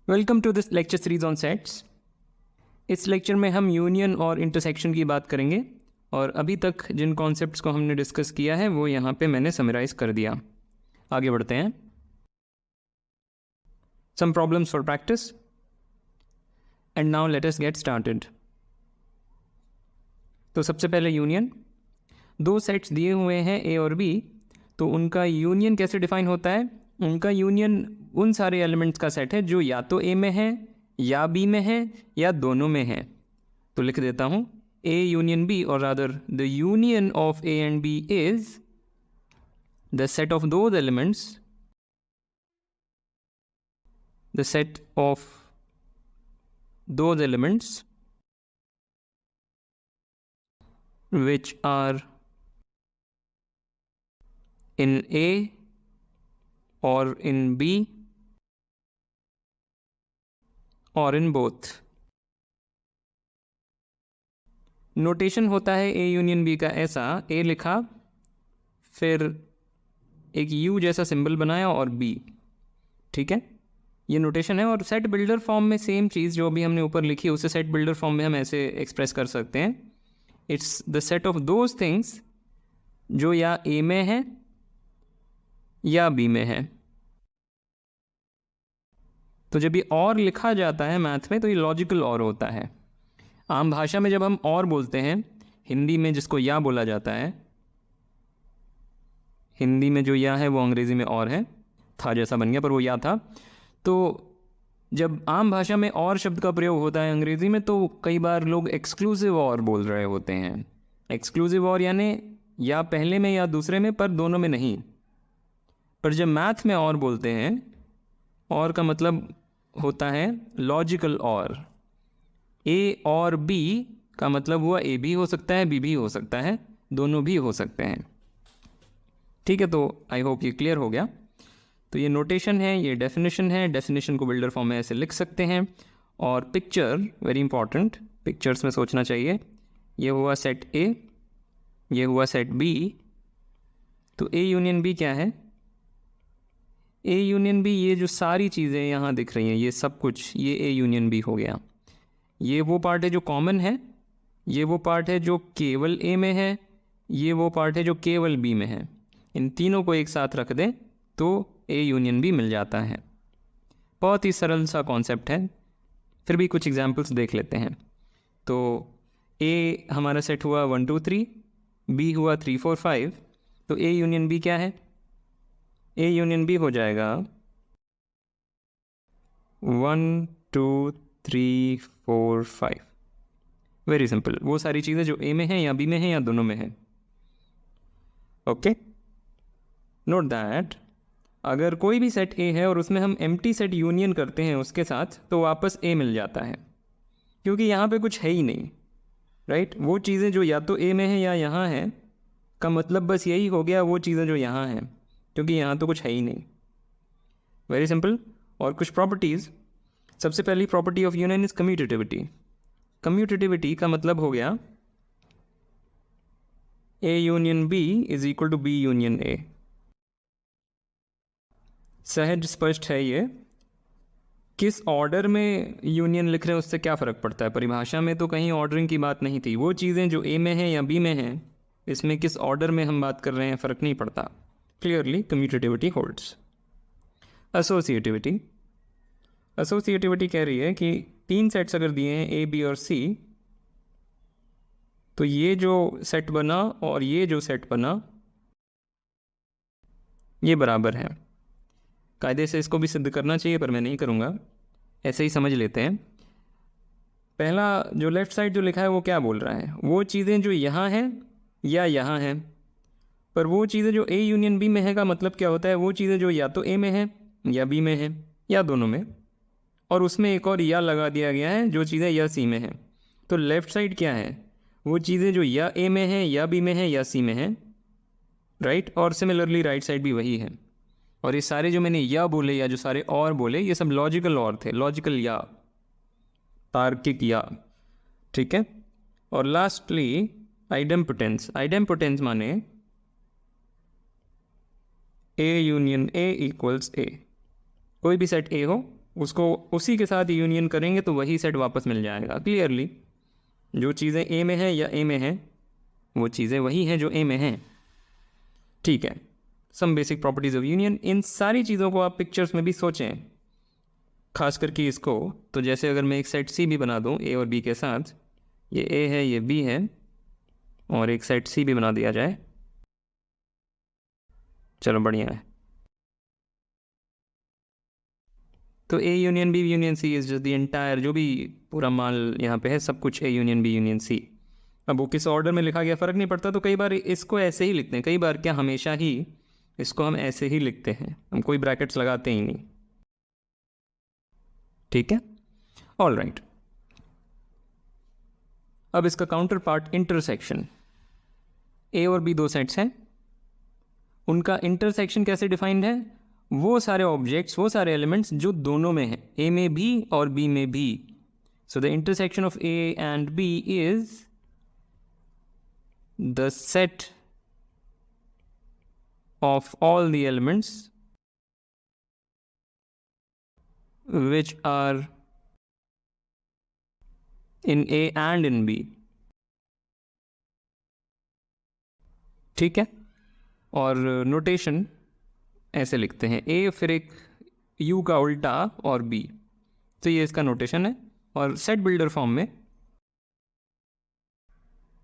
Welcome to this lecture series on sets. इस lecture में हम यूनियन और इंटरसेक्शन की बात करेंगे और अभी तक जिन कॉन्सेप्ट्स को हमने डिस्कस किया है वो यहाँ पे मैंने समराइज कर दिया। आगे बढ़ते हैं। Some problems for practice and now let us get started. तो सबसे पहले यूनियन। दो सेट्स दिए हुए हैं ए और बी, तो उनका यूनियन कैसे डिफाइन होता है? उनका यूनियन उन सारे एलिमेंट्स का सेट है जो या तो ए में है या बी में है या दोनों में है। तो लिख देता हूँ ए यूनियन बी, और rather the union of A and B is the set of those elements, the set of those elements which are in A or in B or in both। Notation होता है ए union B का ऐसा, ए लिखा फिर एक you जैसा symbol बनाया और बी, ठीक है, ये नोटेशन है। और सेट बिल्डर फॉर्म में सेम चीज़ जो अभी हमने ऊपर लिखी है उसे सेट बिल्डर फॉर्म में हम ऐसे एक्सप्रेस कर सकते हैं। It's the set of those things जो या ए में है या बी में है। तो जब ये और लिखा जाता है मैथ में तो ये लॉजिकल और होता है। आम भाषा में जब हम और बोलते हैं, हिंदी में जिसको या बोला जाता है, हिंदी में जो या है वो अंग्रेज़ी में और है, था जैसा बन गया पर वो या था। तो जब आम भाषा में और शब्द का प्रयोग होता है अंग्रेज़ी में तो कई बार लोग एक्सक्लूसिव और बोल रहे होते हैं। एक्सक्लूसिव और यानी या पहले में या दूसरे में पर दोनों में नहीं। पर जब मैथ में और बोलते हैं, और का मतलब होता है लॉजिकल और। ए और बी का मतलब हुआ ए भी हो सकता है बी भी हो सकता है, दोनों भी हो सकते हैं, ठीक है। तो आई होप ये क्लियर हो गया। तो ये नोटेशन है, ये डेफिनेशन है। डेफिनेशन को बिल्डर फॉर्म में ऐसे लिख सकते हैं। और पिक्चर वेरी इंपॉर्टेंट, पिक्चर्स में सोचना चाहिए। ये हुआ सेट ए, ये हुआ सेट बी। तो ए यूनियन बी क्या है? ए यूनियन बी, ये जो सारी चीज़ें यहाँ दिख रही हैं ये सब कुछ, ये ए यूनियन बी हो गया। ये वो पार्ट है जो कॉमन है, ये वो पार्ट है जो केवल ए में है, ये वो पार्ट है जो केवल बी में है। इन तीनों को एक साथ रख दें तो ए यूनियन बी मिल जाता है। बहुत ही सरल सा कॉन्सेप्ट है, फिर भी कुछ एग्जांपल्स देख लेते हैं। तो ए हमारा सेट हुआ 1 2 3, बी हुआ 3 4 5। तो ए यूनियन बी क्या है? ए यूनियन बी हो जाएगा 1 2 3 4 5। वेरी सिंपल, वो सारी चीज़ें जो ए में हैं या बी में हैं या दोनों में हैं। ओके, नोट दैट अगर कोई भी सेट ए है और उसमें हम एम्प्टी सेट यूनियन करते हैं उसके साथ तो वापस ए मिल जाता है, क्योंकि यहाँ पे कुछ है ही नहीं, राइट। वो चीज़ें जो या तो ए में है या यहाँ है का मतलब बस यही हो गया, वो चीज़ें जो यहाँ हैं, क्योंकि यहाँ तो कुछ है ही नहीं। Very simple. और कुछ प्रॉपर्टीज़। सबसे पहली property of union is commutativity. Commutativity का मतलब हो गया A union B is equal to B union A. सहज स्पष्ट है ये। किस ऑर्डर में यूनियन लिख रहे हैं उससे क्या फ़र्क पड़ता है? परिभाषा में तो कहीं ऑर्डरिंग की बात नहीं थी। वो चीज़ें जो ए में हैं या बी में हैं, इसमें किस ऑर्डर में हम बात कर रहे हैं फ़र्क नहीं पड़ता। Clearly commutativity holds. Associativity. Associativity कह रही है कि तीन सेट्स अगर दिए हैं ए बी और सी, तो ये जो सेट बना और ये जो सेट बना ये बराबर है। कायदे से इसको भी सिद्ध करना चाहिए पर मैं नहीं करूँगा, ऐसे ही समझ लेते हैं। पहला जो लेफ़्ट साइड जो लिखा है वो क्या बोल रहा है? वो चीज़ें जो यहाँ हैं या यहाँ हैं। पर वो चीज़ें जो ए यूनियन बी में है का मतलब क्या होता है? वो चीज़ें जो या तो ए में है या बी में है या दोनों में, और उसमें एक और या लगा दिया गया है जो चीज़ें या सी में है। तो लेफ़्ट साइड क्या है? वो चीज़ें जो या ए में है या बी में है या सी में है, राइट। और सिमिलरली राइट साइड भी वही है। और ये सारे जो मैंने या बोले या जो सारे और बोले ये सब लॉजिकल और थे, लॉजिकल या, तार्किक या, ठीक है। और लास्टली आइडेम्पोटेंस। आइडेम्पोटेंस माने A union A equals a. कोई भी सेट ए हो उसको उसी के साथ यूनियन करेंगे तो वही सेट वापस मिल जाएगा। क्लियरली जो चीज़ें ए में हैं या ए में हैं वो चीज़ें वही हैं जो ए में हैं। ठीक है, some basic properties of union. इन सारी चीज़ों को आप पिक्चर्स में भी सोचें, खास करके इसको। तो जैसे अगर मैं एक सेट सी भी बना दूं ए और बी के साथ, ये ए है ये बी है, और एक सेट सी भी बना दिया जाए, चलो बढ़िया है। तो A union B union C is just the entire, जो भी पूरा माल यहाँ पे है सब कुछ A union B union C. अब वो किस ऑर्डर में लिखा गया फ़र्क नहीं पड़ता, तो कई बार इसको ऐसे ही लिखते हैं, कई बार क्या हमेशा ही इसको हम ऐसे ही लिखते हैं, हम कोई ब्रैकेट्स लगाते ही नहीं। ठीक है, ऑल राइट। अब इसका काउंटर पार्ट इंटरसेक्शन। ए और बी दो सेट्स हैं, उनका इंटरसेक्शन कैसे डिफाइंड है? वो सारे ऑब्जेक्ट्स, वो सारे एलिमेंट्स जो दोनों में हैं, ए में भी और बी में भी। So the intersection of A and B is the set of all the elements which are in A and in B। ठीक है, और नोटेशन ऐसे लिखते हैं, A फिर एक U का उल्टा और B, तो ये इसका नोटेशन है। और सेट बिल्डर फॉर्म में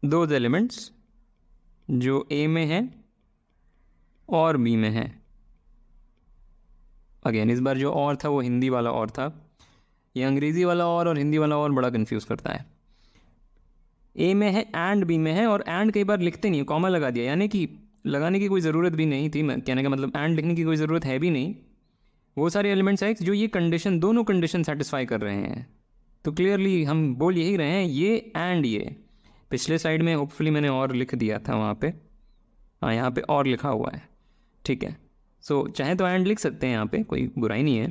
दो एलिमेंट्स जो A में हैं और बी में है। अगेन इस बार जो और था वो हिंदी वाला और था, ये अंग्रेज़ी वाला और हिंदी वाला और बड़ा कंफ्यूज करता है। ए में है एंड बी में है, और एंड कई बार लिखते नहीं, कॉमा लगा दिया, यानी कि लगाने की कोई ज़रूरत भी नहीं थी। मैं कहने का मतलब एंड लिखने की कोई ज़रूरत है भी नहीं। वो सारे एलिमेंट्स हैं जो ये कंडीशन, दोनों कंडीशन सेटिस्फाई कर रहे हैं। तो क्लियरली हम बोल यही रहे हैं, ये एंड ये। पिछले स्लाइड में होपफुली मैंने और लिख दिया था वहाँ पे, हाँ यहाँ पे और लिखा हुआ है। ठीक है, सो चाहे तो एंड लिख सकते हैं, यहाँ पे कोई बुराई नहीं है,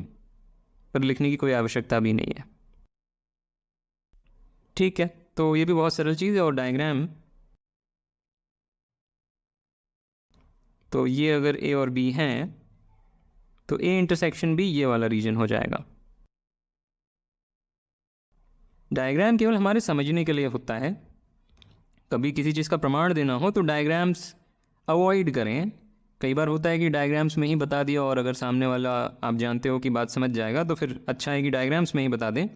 पर लिखने की कोई आवश्यकता भी नहीं है। ठीक है, तो ये भी बहुत सरल चीज़ है। और डायग्राम, तो ये अगर ए और बी हैं तो ए इंटरसेक्शन भी ये वाला रीजन हो जाएगा। डायग्राम केवल हमारे समझने के लिए होता है, कभी किसी चीज़ का प्रमाण देना हो तो डायग्राम्स अवॉइड करें। कई बार होता है कि डायग्राम्स में ही बता दिया, और अगर सामने वाला आप जानते हो कि बात समझ जाएगा तो फिर अच्छा है कि डायग्राम्स में ही बता दें।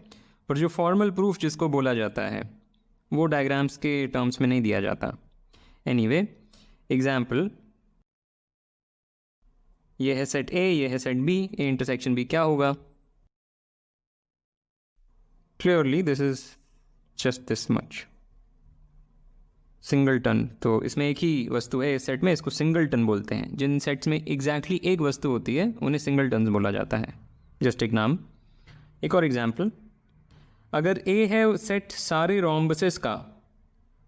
पर जो फॉर्मल प्रूफ जिसको बोला जाता है वो डायग्राम्स के टर्म्स में नहीं दिया जाता। एनीवे, एग्जाम्पल, ये है सेट ए, ये है set B, A intersection B क्या होगा? Clearly this is just this much, singleton. तो इसमें एक ही वस्तु है इस सेट में, इसको सिंगलटन बोलते हैं। जिन सेट्स में एग्जैक्टली एक वस्तु होती है उन्हें सिंगलटन्स बोला जाता है। जस्ट एक नाम। एक और एग्जाम्पल, अगर ए है सेट सारे रोम्बसेस का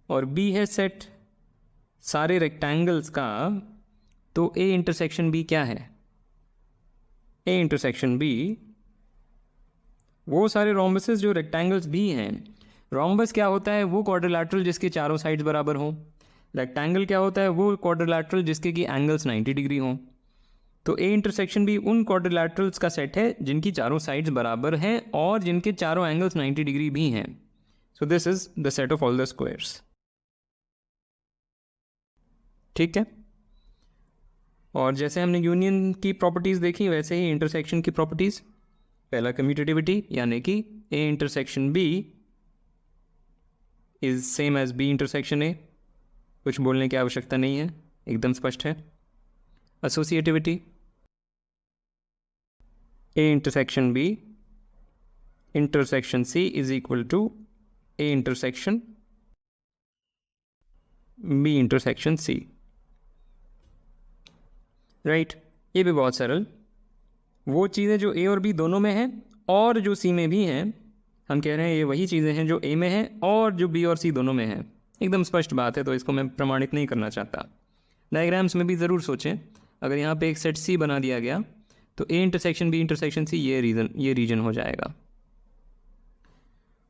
और बी है सेट सारे रेक्टेंगल्स का, तो ए इंटरसेक्शन बी क्या है? ए इंटरसेक्शन बी वो सारे रोम्बसेस जो रेक्टेंगल्स भी हैं। रोम्बस क्या होता है? वो क्वाड्रिलैटरल जिसके चारों साइड्स बराबर हों। रेक्टेंगल क्या होता है? वो क्वाड्रिलैटरल जिसके की एंगल्स 90 डिग्री हों। तो ए इंटरसेक्शन भी उन क्वाड्रिलैटरल्स का सेट है जिनकी चारों साइड्स बराबर हैं और जिनके चारों एंगल्स 90 डिग्री भी हैं। So this is the set of all the squares. ठीक है, और जैसे हमने यूनियन की प्रॉपर्टीज़ देखी वैसे ही इंटरसेक्शन की प्रॉपर्टीज़। पहला कम्यूटेटिविटी, यानी कि A intersection B is same as B intersection A, कुछ बोलने की आवश्यकता नहीं है, एकदम स्पष्ट है। Associativity, A intersection B intersection C is equal to A intersection B intersection C. Right, ये भी बहुत सरल। वो चीज़ें जो ए और बी दोनों में हैं और जो सी में भी हैं, हम कह रहे हैं ये वही चीज़ें हैं जो ए में हैं और जो बी और सी दोनों में हैं। एकदम स्पष्ट बात है, तो इसको मैं प्रमाणित नहीं करना चाहता। डायग्राम्स में भी ज़रूर सोचें, अगर यहाँ पे एक सेट सी बना दिया गया तो A intersection B intersection C ये रीजन हो जाएगा।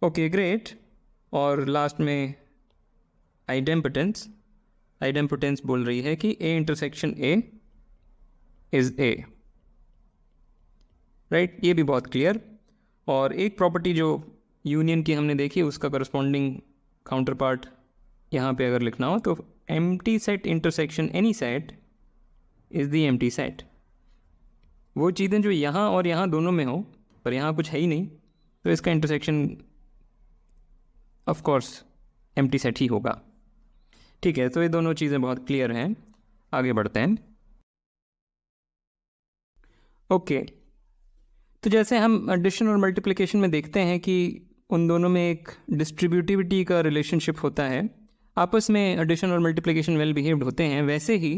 Okay great. और लास्ट में आइडेम्पोटेंस। आइडेम्पोटेंस बोल रही है कि A intersection A is a. Right, ये भी बहुत क्लियर। और एक प्रॉपर्टी जो यूनियन की हमने देखी उसका करस्पॉन्डिंग काउंटर पार्ट यहाँ पे अगर लिखना हो तो empty set intersection any set is the empty set. वो चीज़ें जो यहाँ और यहाँ दोनों में हो पर यहाँ कुछ है ही नहीं तो इसका intersection of course empty set ही होगा। ठीक है, तो ये दोनों चीज़ें बहुत क्लियर हैं। आगे बढ़ते हैं। ओके, तो जैसे हम एडिशन और मल्टीप्लिकेशन में देखते हैं कि उन दोनों में एक डिस्ट्रीब्यूटिविटी का रिलेशनशिप होता है, आपस में एडिशन और मल्टीप्लिकेशन वेल बिहेव्ड होते हैं, वैसे ही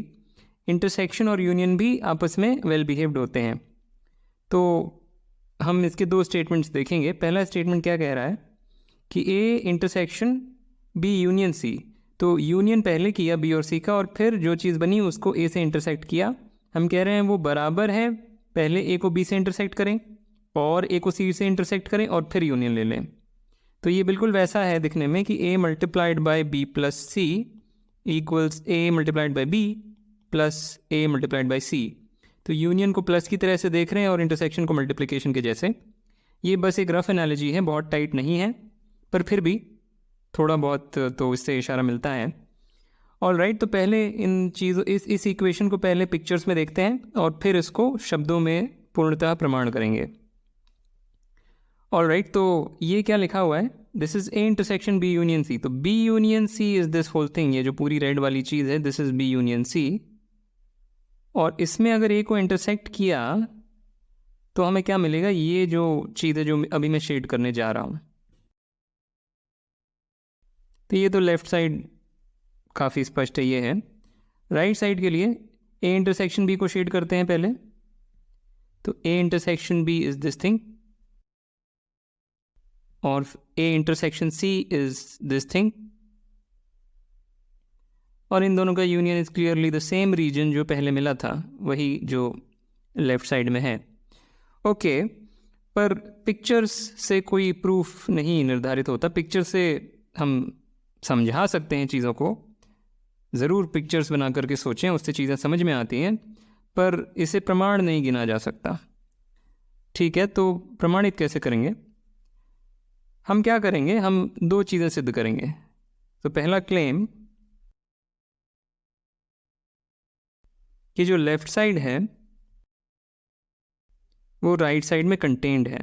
इंटरसेक्शन और यूनियन भी आपस में वेल बिहेव्ड होते हैं। तो हम इसके दो स्टेटमेंट्स देखेंगे। पहला स्टेटमेंट क्या कह रहा है कि A intersection B union C, तो यूनियन पहले किया बी और सी का और फिर जो चीज़ बनी उसको ए से इंटरसेक्ट किया। हम कह रहे हैं वो बराबर है, पहले ए को बी से इंटरसेक्ट करें और ए को सी से इंटरसेक्ट करें और फिर यूनियन ले लें। तो ये बिल्कुल वैसा है दिखने में कि A multiplied by B plus C equals A multiplied by B plus A multiplied by C. तो यूनियन को प्लस की तरह से देख रहे हैं और इंटरसेक्शन को मल्टीप्लिकेशन के जैसे। ये बस एक रफ एनालॉजी है, बहुत टाइट नहीं है, पर फिर भी थोड़ा बहुत तो इससे इशारा मिलता है। ऑलराइट, तो पहले इन चीज़ों इस इक्वेशन को पहले पिक्चर्स में देखते हैं और फिर इसको शब्दों में पूर्णतः प्रमाण करेंगे। ऑलराइट, तो ये क्या लिखा हुआ है, this is A intersection B union C. तो B union C is this whole thing, ये जो पूरी रेड वाली चीज़ है this is B union C. और इसमें अगर ए को इंटरसेक्ट किया तो हमें क्या मिलेगा, ये जो चीज़ है जो अभी मैं शेड करने जा रहा हूँ। तो ये तो लेफ्ट साइड काफ़ी स्पष्ट है, ये है। राइट साइड के लिए ए इंटरसेक्शन बी को शेड करते हैं पहले। तो A intersection B is this thing और A intersection C is this thing, और इन दोनों का union is clearly the same region जो पहले मिला था, वही जो लेफ्ट साइड में है। ओके, पर पिक्चर्स से कोई प्रूफ नहीं निर्धारित होता। पिक्चर से हम समझा सकते हैं चीज़ों को, ज़रूर पिक्चर्स बना करके सोचें, उससे चीज़ें समझ में आती हैं, पर इसे प्रमाण नहीं गिना जा सकता। ठीक है, तो प्रमाणित कैसे करेंगे? हम क्या करेंगे, हम दो चीज़ें सिद्ध करेंगे। तो पहला क्लेम कि जो लेफ्ट साइड है वो राइट साइड में कंटेन्ड है।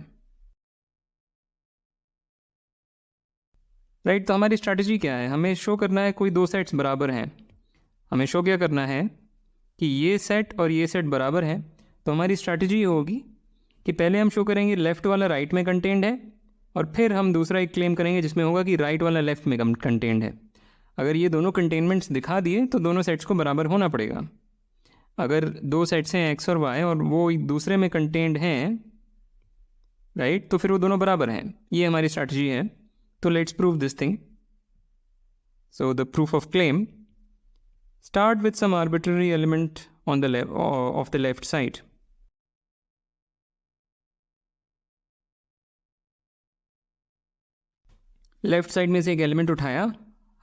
राइट, तो हमारी स्ट्रैटेजी क्या है, हमें शो करना है कोई दो सेट्स बराबर हैं। हमें शो क्या करना है कि ये सेट और ये सेट बराबर है। तो हमारी स्ट्रैटेजी ये होगी कि पहले हम शो करेंगे लेफ़्ट वाला राइट में कंटेन्ड है और फिर हम दूसरा एक क्लेम करेंगे जिसमें होगा कि राइट वाला लेफ़्ट में कंटेन्ड है। अगर ये दोनों कंटेनमेंट्स दिखा दिए तो दोनों सेट्स को बराबर होना पड़ेगा। अगर दो सेट्स हैं एक्स और वाई और वो दूसरे में कंटेन्ड हैं, राइट, तो फिर वो दोनों बराबर हैं। ये हमारी स्ट्रैटेजी है। तो let's prove this thing. So the proof of claim start with some arbitrary element on the left of the left side. Left side में से एक एलिमेंट उठाया।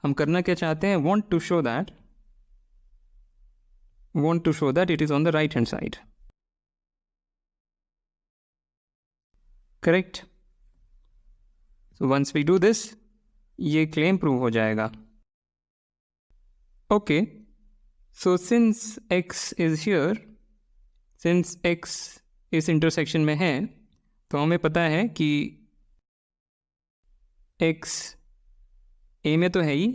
हम करना क्या चाहते हैं, want to show that it is on the right hand side. Correct? So once we do this, ये claim prove हो जाएगा। Okay. So since x is here, since x इस इंटरसेक्शन में है, तो हमें पता है कि x a में तो है ही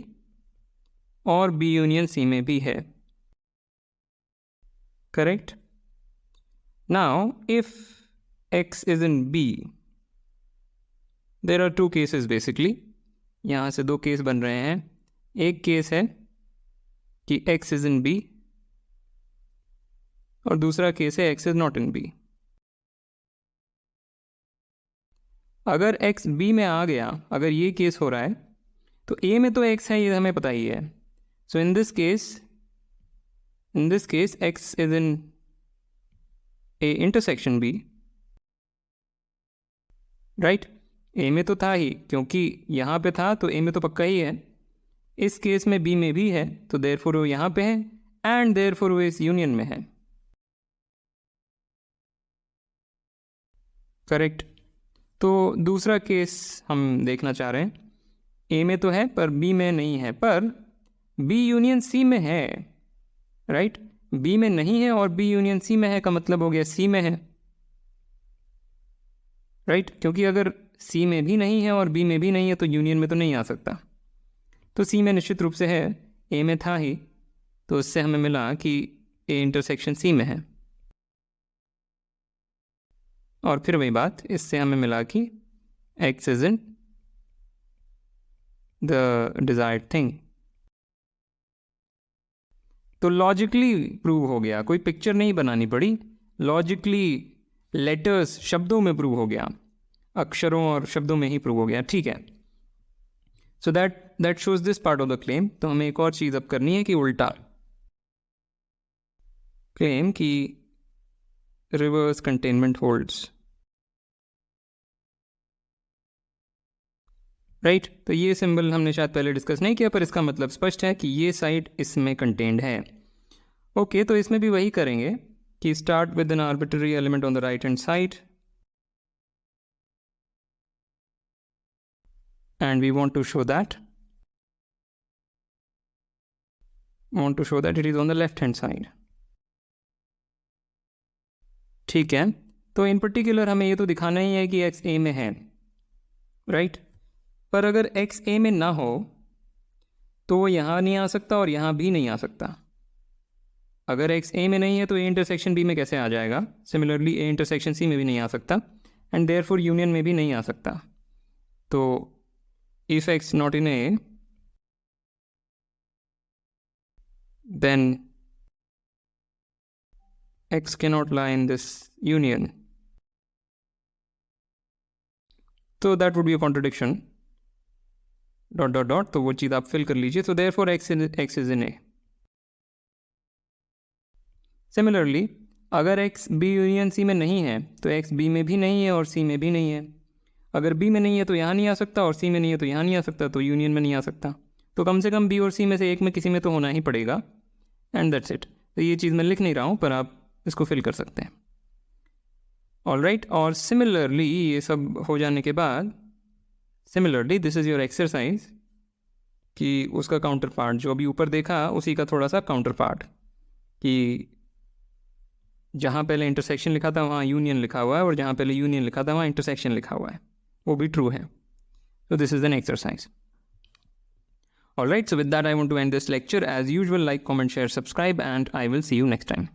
और b यूनियन c में भी है। Correct? Now if x is in b, there are two cases basically. यहाँ से दो केस बन रहे हैं। एक केस है कि x is in b और दूसरा केस है x is not in b। अगर x b में आ गया, अगर ये केस हो रहा है, तो a में तो x है, ये हमें पता ही है। So in this case x is in a intersection b, right? a में तो था ही, क्योंकि यहाँ पे था तो a में तो पक्का ही है। इस केस में b में भी है, तो देयरफॉर वो यहाँ पे है एंड देयरफॉर वो इस यूनियन में है। करेक्ट? तो दूसरा केस हम देखना चाह रहे हैं, ए में तो है पर बी में नहीं है, पर बी यूनियन सी में है, राइट। बी में नहीं है और बी यूनियन सी में है का मतलब हो गया सी में है, राइट। क्योंकि अगर सी में भी नहीं है और बी में भी नहीं है तो यूनियन में तो नहीं आ सकता। तो सी में निश्चित रूप से है, ए में था ही, तो इससे हमें मिला कि ए इंटरसेक्शन सी में है। और फिर वही बात, इससे हमें मिला कि x isn't the desired thing. तो लॉजिकली प्रूव हो गया, कोई पिक्चर नहीं बनानी पड़ी, लॉजिकली लेटर्स शब्दों में प्रूव हो गया, अक्षरों और शब्दों में ही प्रूव हो गया, ठीक है। So that shows this part of the claim. तो हमें एक और चीज़ अब करनी है कि उल्टा क्लेम की रिवर्स कंटेनमेंट होल्ड्स, राइट। तो ये सिंबल हमने शायद पहले डिस्कस नहीं किया, पर इसका मतलब स्पष्ट है कि ये साइड इसमें कंटेन्ड है। ओके, तो इसमें भी वही करेंगे कि start with N arbitrary element on the right hand side and we want to show that it is on the left hand side, ठीक है। तो इन पर्टिकुलर हमें ये तो दिखाना ही है कि x a में है, राइट। पर अगर x a में ना हो तो वो यहाँ नहीं आ सकता और यहाँ भी नहीं आ सकता। अगर x a में नहीं है तो a इंटरसेक्शन b में कैसे आ जाएगा? सिमिलरली a इंटरसेक्शन c में भी नहीं आ सकता एंड देयरफॉर यूनियन में भी नहीं आ सकता। तो if x not in A, then x cannot lie in this union. So that would be a contradiction. Dot dot dot. तो वो चीज़ आप फिल कर लीजिए. So therefore x is in A. Similarly, अगर x B यूनियन C में नहीं है तो x B में भी नहीं है और C में भी नहीं है। अगर B में नहीं है तो यहाँ नहीं आ सकता और C में नहीं है तो यहाँ नहीं आ सकता, तो यूनियन में नहीं आ सकता। तो कम से कम B और C में से एक में किसी में तो होना ही पड़ेगा एंड दैट्स इट। तो ये चीज़ मैं लिख नहीं रहा हूँ पर आप इसको फिल कर सकते हैं, ऑलराइट। और सिमिलरली ये सब हो जाने के बाद similarly this is your exercise कि उसका काउंटर पार्ट जो अभी ऊपर देखा उसी का थोड़ा सा काउंटर पार्ट, कि जहाँ पहले इंटरसेक्शन लिखा था वहाँ यूनियन लिखा हुआ है और जहाँ पहले यूनियन लिखा था वहाँ इंटरसेक्शन लिखा हुआ है, वो भी ट्रू है। So this is an exercise. Alright, so with that I want to end this lecture. As usual, like, comment, share, subscribe, and I will see you next time.